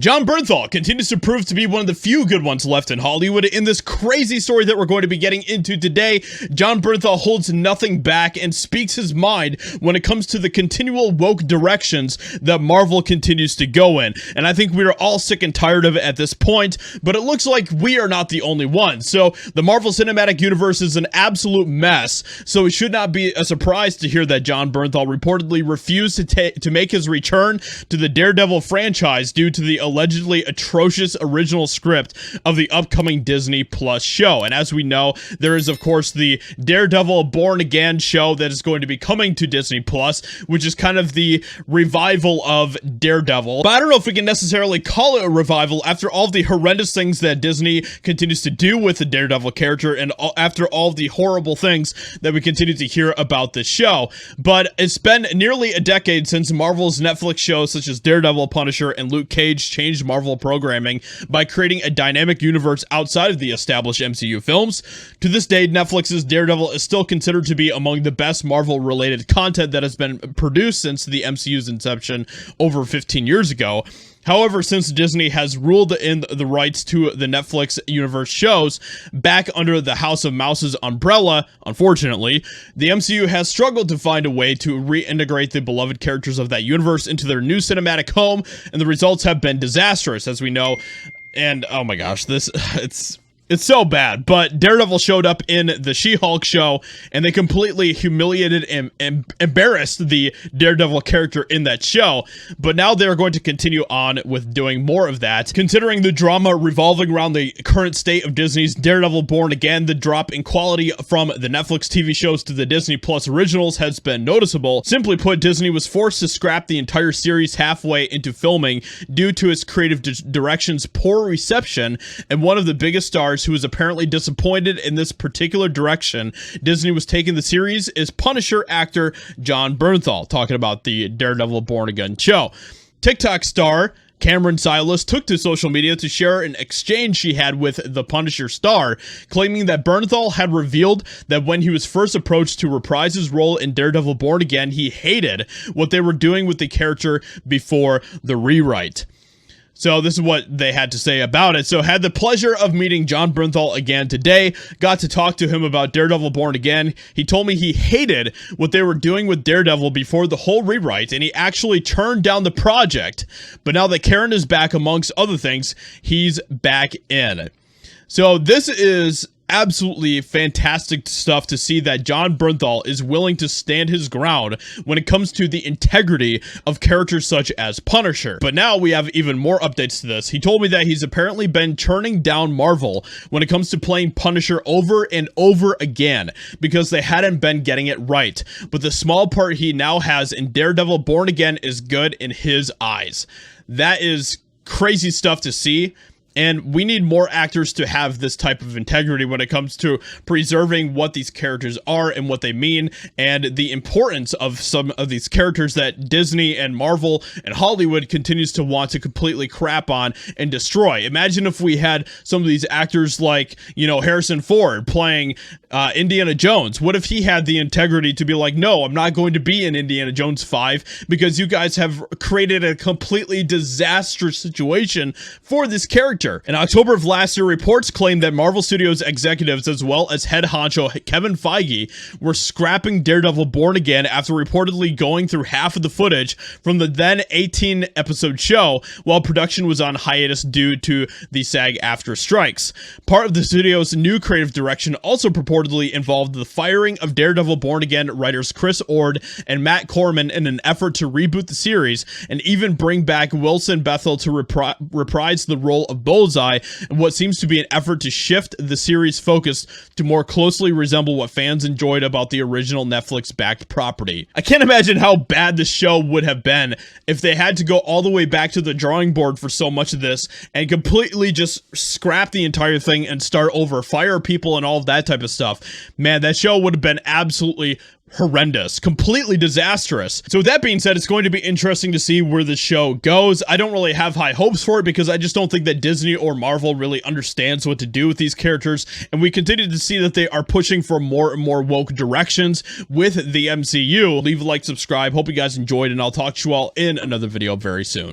Jon Bernthal continues to prove to be one of the few good ones left in Hollywood. In this crazy story that we're going to be getting into today, Jon Bernthal holds nothing back and speaks his mind when it comes to the continual woke directions that Marvel continues to go in. And I think we are all sick and tired of it at this point, but it looks like we are not the only ones. So the Marvel Cinematic Universe is an absolute mess, so it should not be a surprise to hear that Jon Bernthal reportedly refused to make his return to the Daredevil franchise due to the allegedly atrocious original script of the upcoming Disney Plus show. And as we know, there is of course the Daredevil Born Again show that is going to be coming to Disney Plus, which is kind of the revival of Daredevil. But I don't know if we can necessarily call it a revival after all the horrendous things that Disney continues to do with the Daredevil character and after all the horrible things that we continue to hear about this show. But it's been nearly a decade since Marvel's Netflix shows such as Daredevil, Punisher, and Luke Cage changed Marvel programming by creating a dynamic universe outside of the established MCU films. To this day, Netflix's Daredevil is still considered to be among the best Marvel-related content that has been produced since the MCU's inception over 15 years ago. However, since Disney has ruled in the rights to the Netflix universe shows back under the House of Mouse's umbrella, unfortunately, the MCU has struggled to find a way to reintegrate the beloved characters of that universe into their new cinematic home, and the results have been disastrous, as we know. And oh my gosh, it's so bad. But Daredevil showed up in the She-Hulk show, and they completely humiliated and embarrassed the Daredevil character in that show. But now they're going to continue on with doing more of that. Considering the drama revolving around the current state of Disney's Daredevil Born Again, the drop in quality from the Netflix TV shows to the Disney Plus originals has been noticeable. Simply put, Disney was forced to scrap the entire series halfway into filming due to its creative direction's poor reception, and one of the biggest stars who was apparently disappointed in this particular direction Disney was taking the series is Punisher actor Jon Bernthal, talking about the Daredevil Born Again show. TikTok star Cameron Silas took to social media to share an exchange she had with the Punisher star, claiming that Bernthal had revealed that when he was first approached to reprise his role in Daredevil Born Again, he hated what they were doing with the character before the rewrite. So this is what they had to say about it. So had the pleasure of meeting Jon Bernthal again today, got to talk to him about Daredevil Born Again. He told me he hated what they were doing with Daredevil before the whole rewrite, and he actually turned down the project. But now that Karen is back, amongst other things, he's back in. So this is absolutely fantastic stuff to see that Jon Bernthal is willing to stand his ground when it comes to the integrity of characters such as Punisher. But now we have even more updates to this. He told me that he's apparently been turning down Marvel when it comes to playing Punisher over and over again because they hadn't been getting it right. But the small part he now has in Daredevil Born Again is good in his eyes. That is crazy stuff to see. And we need more actors to have this type of integrity when it comes to preserving what these characters are and what they mean, and the importance of some of these characters that Disney and Marvel and Hollywood continues to want to completely crap on and destroy. Imagine if we had some of these actors like, Harrison Ford playing Indiana Jones. What if he had the integrity to be like, no, I'm not going to be in Indiana Jones 5 because you guys have created a completely disastrous situation for this character. In October of last year, reports claimed that Marvel Studios executives as well as head honcho Kevin Feige were scrapping Daredevil Born Again after reportedly going through half of the footage from the then 18-episode show while production was on hiatus due to the SAG-AFTRA strikes. Part of the studio's new creative direction also purportedly involved the firing of Daredevil Born Again writers Chris Ord and Matt Corman in an effort to reboot the series and even bring back Wilson Bethel to reprise the role of Bullseye, in what seems to be an effort to shift the series' focus to more closely resemble what fans enjoyed about the original Netflix-backed property. I can't imagine how bad the show would have been if they had to go all the way back to the drawing board for so much of this and completely just scrap the entire thing and start over, fire people and all of that type of stuff. Man, that show would have been absolutely horrendous, completely disastrous. So with that being said, it's going to be interesting to see where the show goes. I don't really have high hopes for it because I just don't think that Disney or Marvel really understands what to do with these characters, and we continue to see that they are pushing for more and more woke directions with the MCU. Leave a like, subscribe. Hope you guys enjoyed, and I'll talk to you all in another video very soon.